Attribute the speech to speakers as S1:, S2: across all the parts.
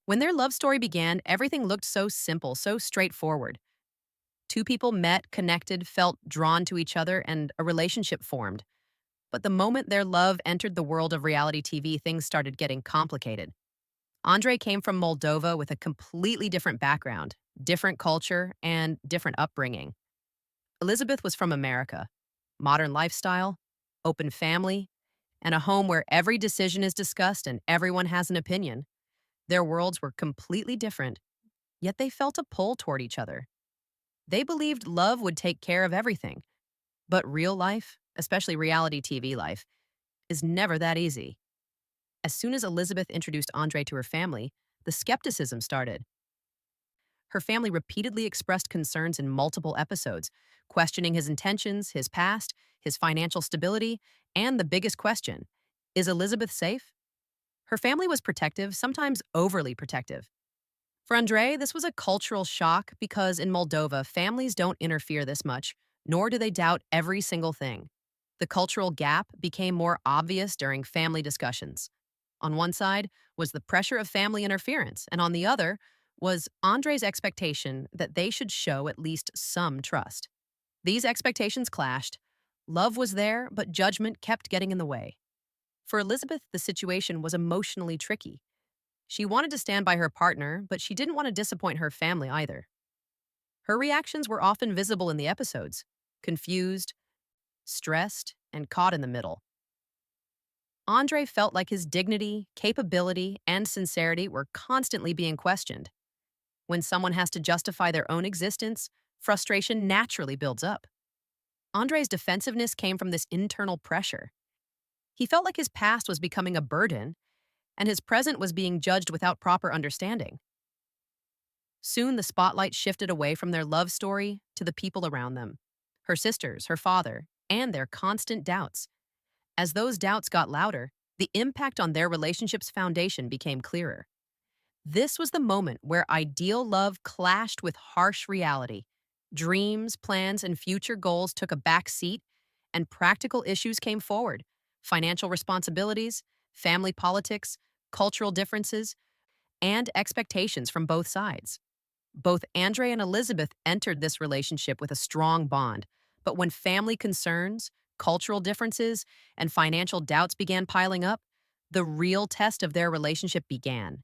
S1: When their love story began, everything looked so simple, so straightforward. Two people met, connected, felt drawn to each other, and a relationship formed. But the moment their love entered the world of reality TV, things started getting complicated. Andrei came from Moldova with a completely different background, different culture, and different upbringing. Elizabeth was from America. Modern lifestyle, open family, and a home where every decision is discussed and everyone has an opinion. Their worlds were completely different, yet they felt a pull toward each other. They believed love would take care of everything. But real life, especially reality TV life, is never that easy. As soon as Elizabeth introduced Andrei to her family, the skepticism started. Her family repeatedly expressed concerns in multiple episodes, questioning his intentions, his past, his financial stability, and the biggest question, is Elizabeth safe? Her family was protective, sometimes overly protective. For Andrei, this was a cultural shock because in Moldova, families don't interfere this much, nor do they doubt every single thing. The cultural gap became more obvious during family discussions. On one side was the pressure of family interference, and on the other was Andrei's expectation that they should show at least some trust. These expectations clashed. Love was there, but judgment kept getting in the way. For Elizabeth, the situation was emotionally tricky. She wanted to stand by her partner, but she didn't want to disappoint her family either. Her reactions were often visible in the episodes, confused, stressed, and caught in the middle. Andrei felt like his dignity, capability, and sincerity were constantly being questioned. When someone has to justify their own existence, frustration naturally builds up. Andrei's defensiveness came from this internal pressure. He felt like his past was becoming a burden, and his present was being judged without proper understanding. Soon, the spotlight shifted away from their love story to the people around them, her sisters, her father, and their constant doubts. As those doubts got louder, the impact on their relationship's foundation became clearer. This was the moment where ideal love clashed with harsh reality. Dreams, plans, and future goals took a back seat, and practical issues came forward. Financial responsibilities, family politics, cultural differences, and expectations from both sides. Both Andrei and Elizabeth entered this relationship with a strong bond, but when family concerns, cultural differences, and financial doubts began piling up, the real test of their relationship began.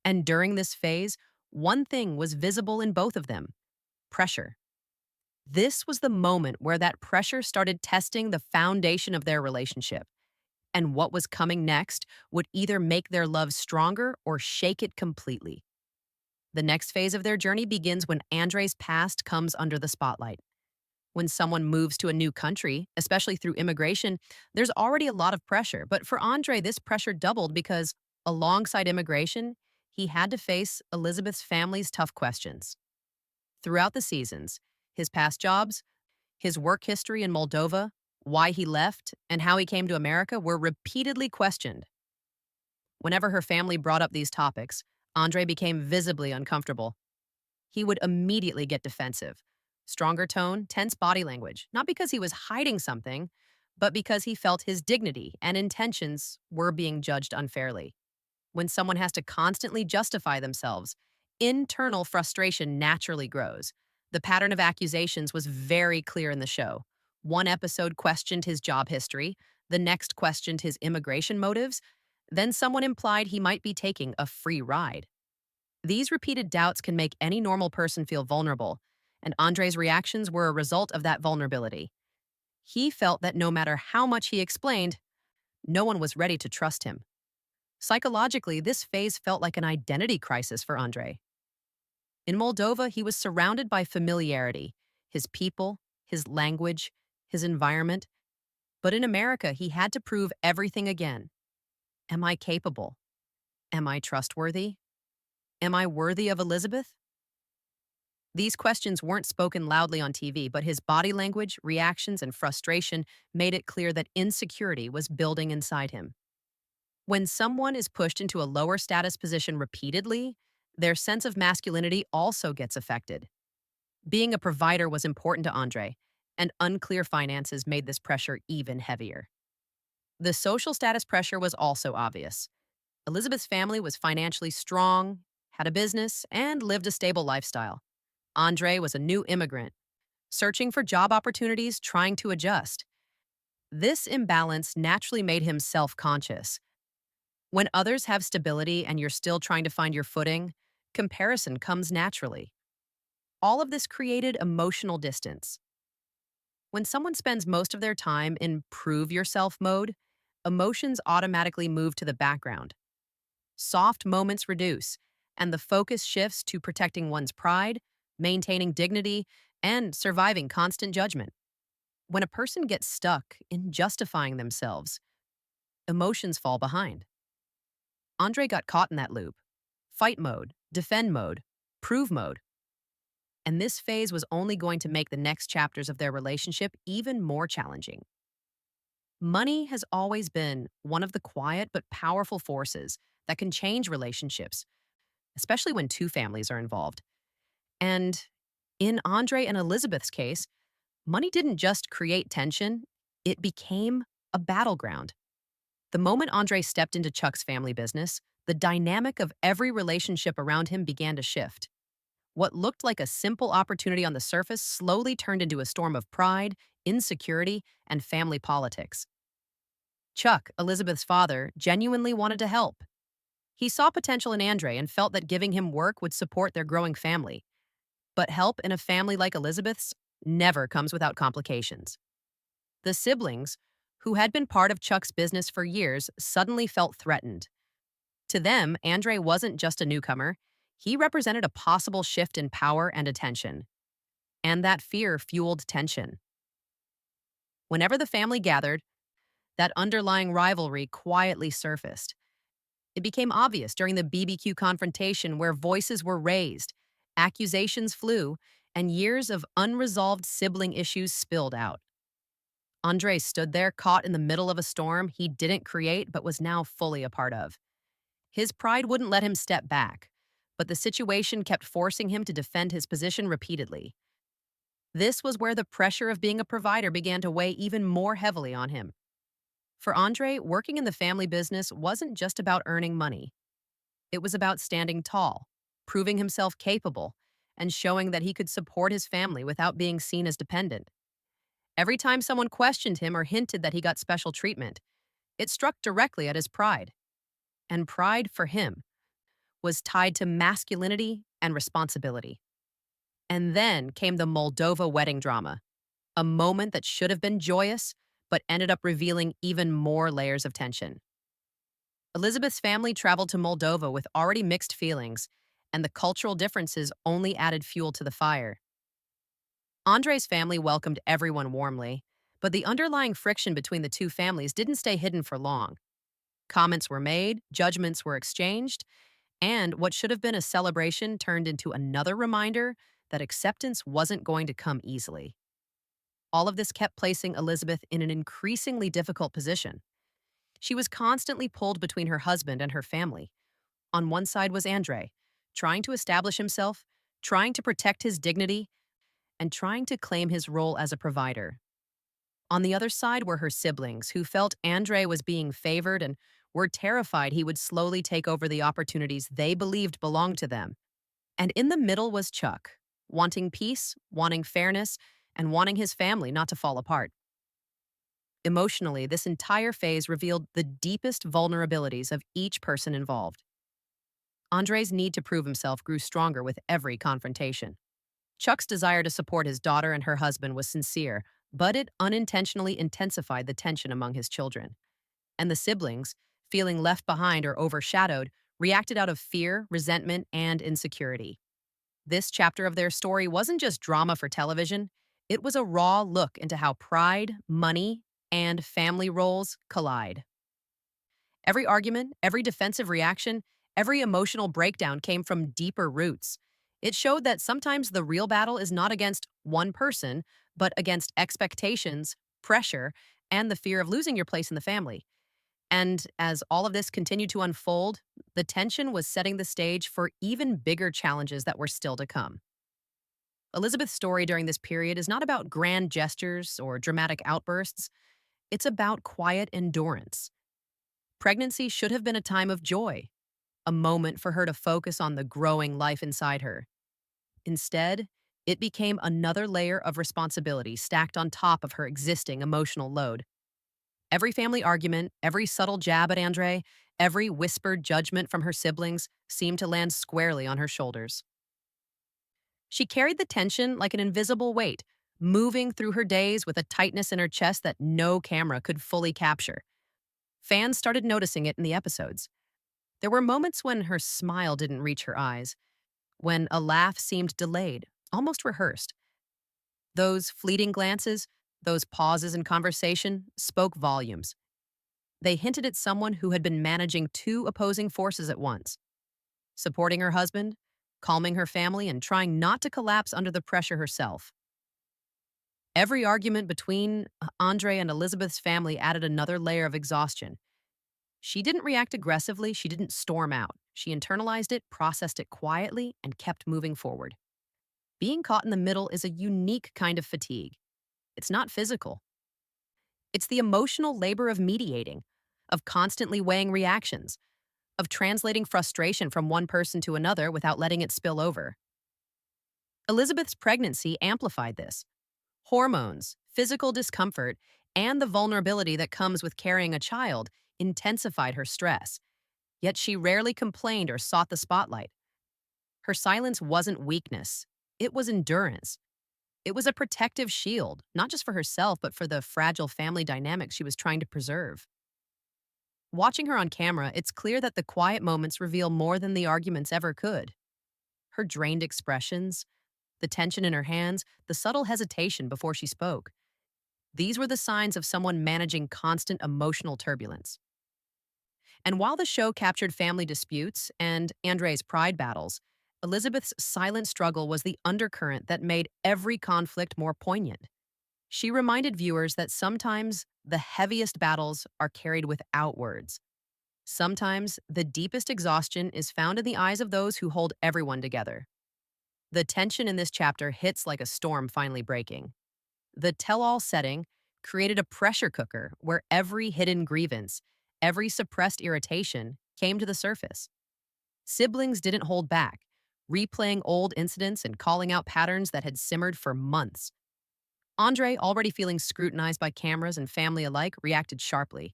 S1: And during this phase, one thing was visible in both of them: pressure. This was the moment where that pressure started testing the foundation of their relationship. And what was coming next would either make their love stronger or shake it completely. The next phase of their journey begins when Andrei's past comes under the spotlight. When someone moves to a new country, especially through immigration, there's already a lot of pressure. But for Andrei, this pressure doubled because, alongside immigration, he had to face Elizabeth's family's tough questions. Throughout the seasons, his past jobs, his work history in Moldova, why he left, and how he came to America were repeatedly questioned. Whenever her family brought up these topics, Andrei became visibly uncomfortable. He would immediately get defensive. Stronger tone, tense body language, not because he was hiding something, but because he felt his dignity and intentions were being judged unfairly. When someone has to constantly justify themselves, internal frustration naturally grows. The pattern of accusations was very clear in the show. One episode questioned his job history, the next questioned his immigration motives, then someone implied he might be taking a free ride. These repeated doubts can make any normal person feel vulnerable, and Andrei's reactions were a result of that vulnerability. He felt that no matter how much he explained, no one was ready to trust him. Psychologically, this phase felt like an identity crisis for Andrei. In Moldova, he was surrounded by familiarity, his people, his language, his environment. But in America, he had to prove everything again. Am I capable? Am I trustworthy? Am I worthy of Elizabeth? These questions weren't spoken loudly on TV, but his body language, reactions, and frustration made it clear that insecurity was building inside him. When someone is pushed into a lower status position repeatedly, their sense of masculinity also gets affected. Being a provider was important to Andrei, and unclear finances made this pressure even heavier. The social status pressure was also obvious. Elizabeth's family was financially strong, had a business, and lived a stable lifestyle. Andrei was a new immigrant, searching for job opportunities, trying to adjust. This imbalance naturally made him self conscious. When others have stability and you're still trying to find your footing, comparison comes naturally. All of this created emotional distance. When someone spends most of their time in prove yourself mode, emotions automatically move to the background. Soft moments reduce, and the focus shifts to protecting one's pride, maintaining dignity, and surviving constant judgment. When a person gets stuck in justifying themselves, emotions fall behind. Andre got caught in that loop. Fight mode, defend mode, prove mode. And this phase was only going to make the next chapters of their relationship even more challenging. Money has always been one of the quiet but powerful forces that can change relationships, especially when two families are involved. And in Andre and Elizabeth's case, money didn't just create tension, it became a battleground. The moment Andre stepped into Chuck's family business, the dynamic of every relationship around him began to shift. What looked like a simple opportunity on the surface slowly turned into a storm of pride, insecurity, and family politics. Chuck, Elizabeth's father, genuinely wanted to help. He saw potential in Andre and felt that giving him work would support their growing family. But help in a family like Elizabeth's never comes without complications. The siblings, who had been part of Chuck's business for years, suddenly felt threatened. To them, Andre wasn't just a newcomer, he represented a possible shift in power and attention. And that fear fueled tension. Whenever the family gathered, that underlying rivalry quietly surfaced. It became obvious during the BBQ confrontation where voices were raised, accusations flew, and years of unresolved sibling issues spilled out. Andre stood there caught in the middle of a storm he didn't create but was now fully a part of. His pride wouldn't let him step back, but the situation kept forcing him to defend his position repeatedly. This was where the pressure of being a provider began to weigh even more heavily on him. For Andre, working in the family business wasn't just about earning money. It was about standing tall, proving himself capable, and showing that he could support his family without being seen as dependent. Every time someone questioned him or hinted that he got special treatment, it struck directly at his pride. And pride, for him, was tied to masculinity and responsibility. And then came the Moldova wedding drama, a moment that should have been joyous, but ended up revealing even more layers of tension. Elizabeth's family traveled to Moldova with already mixed feelings, and the cultural differences only added fuel to the fire. Andre's family welcomed everyone warmly, but the underlying friction between the two families didn't stay hidden for long. Comments were made, judgments were exchanged, and what should have been a celebration turned into another reminder that acceptance wasn't going to come easily. All of this kept placing Elizabeth in an increasingly difficult position. She was constantly pulled between her husband and her family. On one side was Andre, trying to establish himself, trying to protect his dignity, and trying to claim his role as a provider. On the other side were her siblings, who felt Andre was being favored and were terrified he would slowly take over the opportunities they believed belonged to them. And in the middle was Chuck, wanting peace, wanting fairness, and wanting his family not to fall apart. Emotionally, this entire phase revealed the deepest vulnerabilities of each person involved. Andre's need to prove himself grew stronger with every confrontation. Chuck's desire to support his daughter and her husband was sincere, but it unintentionally intensified the tension among his children. And the siblings, feeling left behind or overshadowed, reacted out of fear, resentment, and insecurity. This chapter of their story wasn't just drama for television, it was a raw look into how pride, money, and family roles collide. Every argument, every defensive reaction, every emotional breakdown came from deeper roots. It showed that sometimes the real battle is not against one person, but against expectations, pressure, and the fear of losing your place in the family. And as all of this continued to unfold, the tension was setting the stage for even bigger challenges that were still to come. Elizabeth's story during this period is not about grand gestures or dramatic outbursts. It's about quiet endurance. Pregnancy should have been a time of joy. a moment for her to focus on the growing life inside her. Instead, it became another layer of responsibility stacked on top of her existing emotional load. Every family argument, every subtle jab at Andrei, every whispered judgment from her siblings seemed to land squarely on her shoulders. She carried the tension like an invisible weight, moving through her days with a tightness in her chest that no camera could fully capture. Fans started noticing it in the episodes. There were moments when her smile didn't reach her eyes, when a laugh seemed delayed, almost rehearsed. Those fleeting glances, those pauses in conversation, spoke volumes. They hinted at someone who had been managing two opposing forces at once, supporting her husband, calming her family, and trying not to collapse under the pressure herself. Every argument between Andre and Elizabeth's family added another layer of exhaustion. She didn't react aggressively, she didn't storm out. She internalized it, processed it quietly, and kept moving forward. Being caught in the middle is a unique kind of fatigue. It's not physical, it's the emotional labor of mediating, of constantly weighing reactions, of translating frustration from one person to another without letting it spill over. Elizabeth's pregnancy amplified this. Hormones, physical discomfort, and the vulnerability that comes with carrying a child intensified her stress. Yet she rarely complained or sought the spotlight. Her silence wasn't weakness, it was endurance. It was a protective shield, not just for herself, but for the fragile family dynamic she was trying to preserve. Watching her on camera, it's clear that the quiet moments reveal more than the arguments ever could. Her drained expressions, the tension in her hands, the subtle hesitation before she spoke. These were the signs of someone managing constant emotional turbulence. And while the show captured family disputes and Andrei's pride battles, Elizabeth's silent struggle was the undercurrent that made every conflict more poignant. She reminded viewers that sometimes the heaviest battles are carried without words. Sometimes the deepest exhaustion is found in the eyes of those who hold everyone together. The tension in this chapter hits like a storm finally breaking. The tell all setting created a pressure cooker where every hidden grievance, every suppressed irritation came to the surface. Siblings didn't hold back, replaying old incidents and calling out patterns that had simmered for months. Andre, already feeling scrutinized by cameras and family alike, reacted sharply.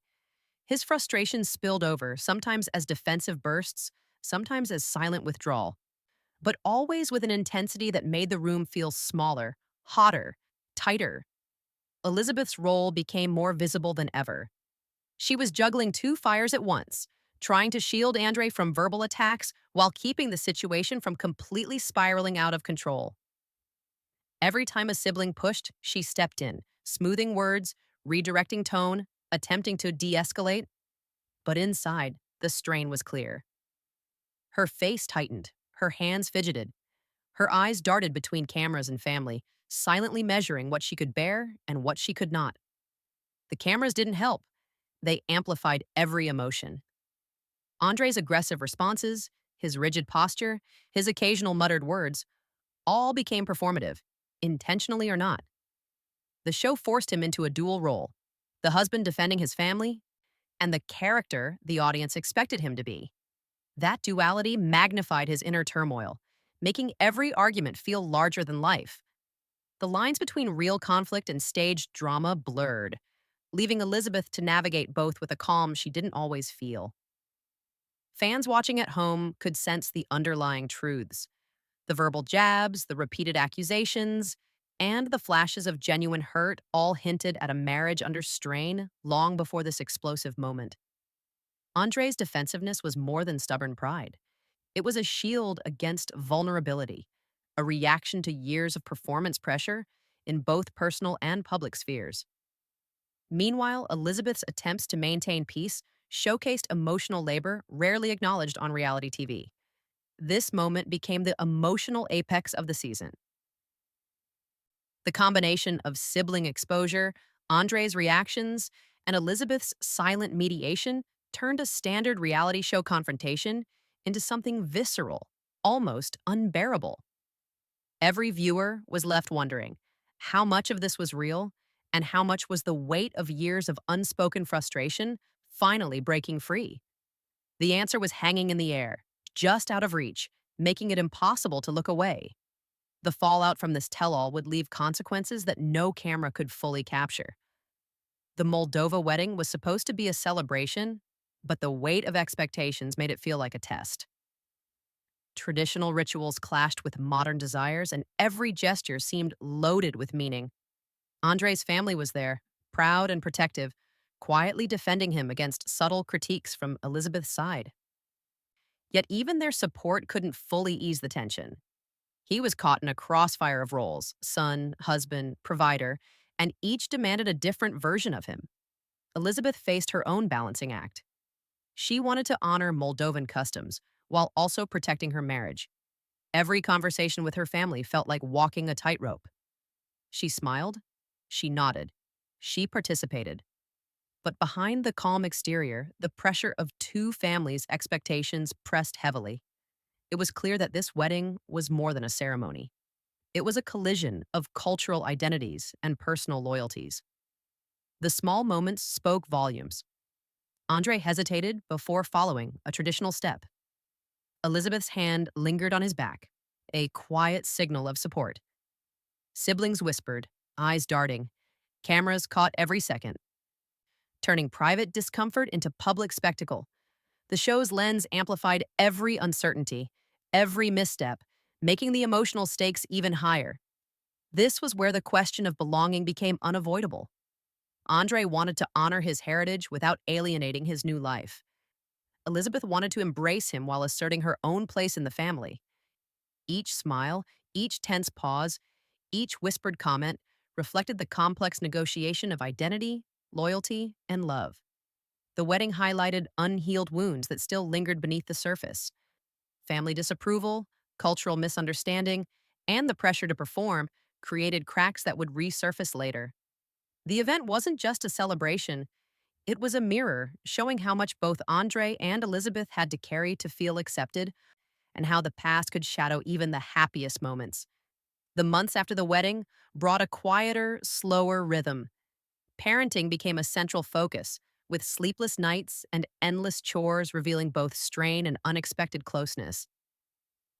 S1: His frustration spilled over, sometimes as defensive bursts, sometimes as silent withdrawal, but always with an intensity that made the room feel smaller, hotter, tighter. Elizabeth's role became more visible than ever. She was juggling two fires at once, trying to shield Andre from verbal attacks while keeping the situation from completely spiraling out of control. Every time a sibling pushed, she stepped in, smoothing words, redirecting tone, attempting to de escalate. But inside, the strain was clear. Her face tightened, her hands fidgeted, her eyes darted between cameras and family, silently measuring what she could bear and what she could not. The cameras didn't help, they amplified every emotion. Andre's aggressive responses, his rigid posture, his occasional muttered words, all became performative, intentionally or not. The show forced him into a dual role, the husband defending his family, and the character the audience expected him to be. That duality magnified his inner turmoil, making every argument feel larger than life. The lines between real conflict and staged drama blurred, leaving Elizabeth to navigate both with a calm she didn't always feel. Fans watching at home could sense the underlying truths. The verbal jabs, the repeated accusations, and the flashes of genuine hurt all hinted at a marriage under strain long before this explosive moment. Andre's defensiveness was more than stubborn pride. It was a shield against vulnerability, a reaction to years of performance pressure in both personal and public spheres. Meanwhile, Elizabeth's attempts to maintain peace showcased emotional labor rarely acknowledged on reality TV. This moment became the emotional apex of the season. The combination of sibling exposure, Andre's reactions, and Elizabeth's silent mediation turned a standard reality show confrontation into something visceral, almost unbearable. Every viewer was left wondering how much of this was real and how much was the weight of years of unspoken frustration finally breaking free. The answer was hanging in the air, just out of reach, making it impossible to look away. The fallout from this tell all would leave consequences that no camera could fully capture. The Moldova wedding was supposed to be a celebration, but the weight of expectations made it feel like a test. Traditional rituals clashed with modern desires, and every gesture seemed loaded with meaning. Andrei's family was there, proud and protective, quietly defending him against subtle critiques from Elizabeth's side. Yet even their support couldn't fully ease the tension. He was caught in a crossfire of roles: son, husband, provider, and each demanded a different version of him. Elizabeth faced her own balancing act. She wanted to honor Moldovan customs while also protecting her marriage. Every conversation with her family felt like walking a tightrope. She smiled, she nodded, she participated. But behind the calm exterior, the pressure of two families' expectations pressed heavily. It was clear that this wedding was more than a ceremony. It was a collision of cultural identities and personal loyalties. The small moments spoke volumes. Andrei hesitated before following a traditional step. Elizabeth's hand lingered on his back, a quiet signal of support. Siblings whispered, eyes darting. Cameras caught every second, turning private discomfort into public spectacle. The show's lens amplified every uncertainty, every misstep, making the emotional stakes even higher. This was where the question of belonging became unavoidable. Andrei wanted to honor his heritage without alienating his new life. Elizabeth wanted to embrace him while asserting her own place in the family. Each smile, each tense pause, each whispered comment reflected the complex negotiation of identity, loyalty, and love. The wedding highlighted unhealed wounds that still lingered beneath the surface. Family disapproval, cultural misunderstanding, and the pressure to perform created cracks that would resurface later. The event wasn't just a celebration, it was a mirror showing how much both Andrei and Elizabeth had to carry to feel accepted, and how the past could shadow even the happiest moments. The months after the wedding brought a quieter, slower rhythm. Parenting became a central focus, with sleepless nights and endless chores revealing both strain and unexpected closeness.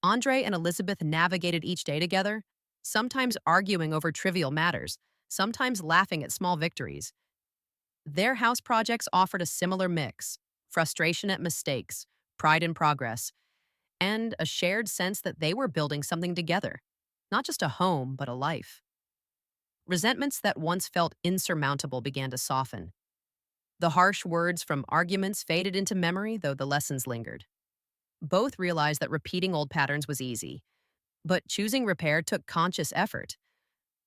S1: Andrei and Elizabeth navigated each day together, sometimes arguing over trivial matters, sometimes laughing at small victories. Their house projects offered a similar mix: frustration at mistakes, pride in progress, and a shared sense that they were building something together, not just a home, but a life. Resentments that once felt insurmountable began to soften. The harsh words from arguments faded into memory, though the lessons lingered. Both realized that repeating old patterns was easy, but choosing repair took conscious effort.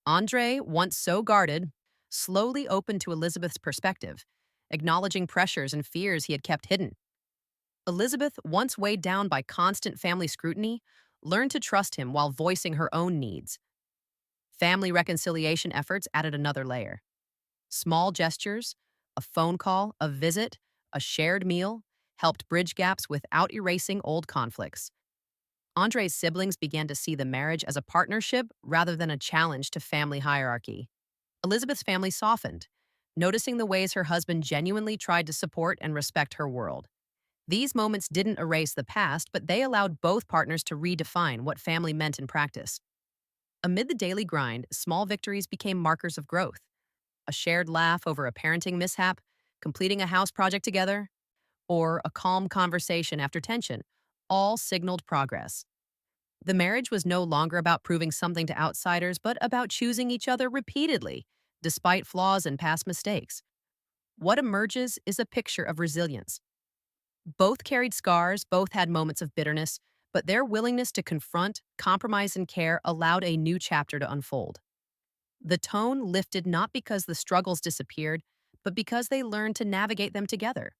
S1: Andrei, once so guarded, slowly opened to Elizabeth's perspective, acknowledging pressures and fears he had kept hidden. Elizabeth, once weighed down by constant family scrutiny, learned to trust him while voicing her own needs. Family reconciliation efforts added another layer. Small gestures, a phone call, a visit, a shared meal, helped bridge gaps without erasing old conflicts. Andrei's siblings began to see the marriage as a partnership rather than a challenge to family hierarchy. Elizabeth's family softened, noticing the ways her husband genuinely tried to support and respect her world. These moments didn't erase the past, but they allowed both partners to redefine what family meant in practice. Amid the daily grind, small victories became markers of growth. A shared laugh over a parenting mishap, completing a house project together, or a calm conversation after tension, all signaled progress. The marriage was no longer about proving something to outsiders, but about choosing each other repeatedly, despite flaws and past mistakes. What emerges is a picture of resilience. Both carried scars, both had moments of bitterness, but their willingness to confront, compromise, and care allowed a new chapter to unfold. The tone lifted not because the struggles disappeared, but because they learned to navigate them together.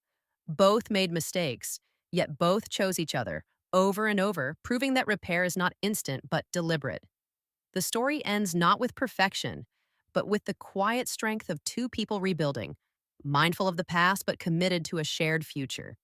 S1: Both made mistakes, yet both chose each other over and over, proving that repair is not instant but deliberate. The story ends not with perfection, but with the quiet strength of two people rebuilding, mindful of the past but committed to a shared future.